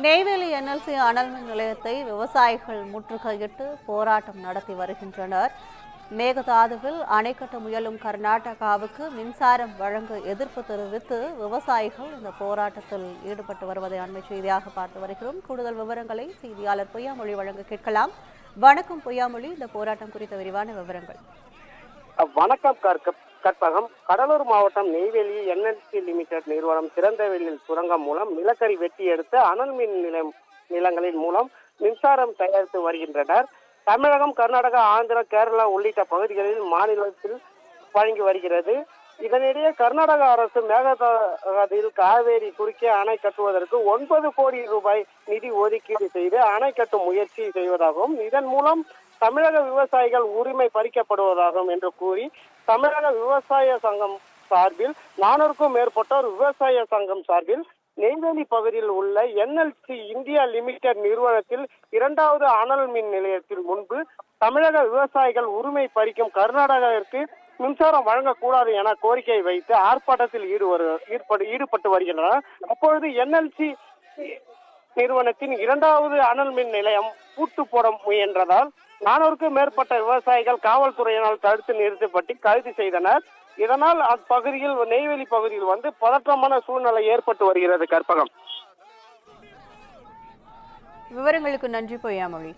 Neyveli NLC அனல் மின் நிலையத்தை விவசாயிகள் முற்றுகையிட்டு போராட்டம் நடத்தி வருகின்றனர். மேகதாதுவில் அணை கட்ட முயலும் கர்நாடகாவுக்கு மின்சாரம் வழங்க எதிர்ப்பு தெரிவித்து விவசாயிகள் இந்த போராட்டத்தில் ஈடுபட்டு வருவதை அண்மை செய்தியாக பார்த்து வருகிறோம். கூடுதல் விவரங்களை செய்தியாளர் பொய்யாமொழி வழங்க கேட்கலாம். வணக்கம் பொய்யாமொழி, இந்த போராட்டம் குறித்த விரிவான விவரங்கள். வணக்கம் கற்பகம். கடலூர் மாவட்டம் நெய்வேலி என்எல்சி லிமிடெட் நிறுவனம் திறந்தவெளியில் சுரங்கம் மூலம் நிலக்கரி வெட்டி எடுத்து அனல் மின் நிலங்களின் மூலம் மின்சாரம் தயாரித்து வருகின்றனர். தமிழகம், கர்நாடகா, ஆந்திரா, கேரளா உள்ளிட்ட பகுதிகளில் மாநிலத்தில் வழங்கி வருகிறது. இதனிடையே கர்நாடக அரசு மேகதாதுவில் காவேரி குறுக்கே அணை கட்டுவதற்கு 9 கோடி ரூபாய் நிதி ஒதுக்கீடு செய்து அணை கட்டும் முயற்சி செய்வதாகவும் இதன் மூலம் தமிழக விவசாயிகள் உரிமை பறிக்கப்படுவதாகும் என்று கூறி தமிழக விவசாய சங்கம் சார்பில் 400க்கும் மேற்பட்டோர் விவசாய சங்கம் சார்பில் நெய்வேலி பகுதியில் உள்ள என்எல்சி இந்தியா லிமிடெட் நிறுவனத்தில் 2வது அனல் மின் நிலையத்தில் முன்பு தமிழக விவசாயிகள் உரிமை பறிக்கும் கர்நாடகாவிற்கு மின்சாரம் வழங்கக்கூடாது என கோரிக்கை வைத்து ஆர்ப்பாட்டத்தில் ஈடுபட்டு வருகின்றனர். அப்பொழுது என்எல்சி நிறுவனத்தின் 2வது அனல் மின் நிலையம் பூட்டு போட முயன்றதால் 400க்கும் மேற்பட்ட விவசாயிகள் காவல்துறையினால் தடுத்து நிறுத்தப்பட்டு கைது செய்தனர். இதனால் அப்பகுதியில் நெய்வேலி பகுதியில் பதற்றமான சூழ்நிலை ஏற்பட்டு வருகிறது. கற்பகம், விவரங்களுக்கு நன்றி பொய்யாமொழி.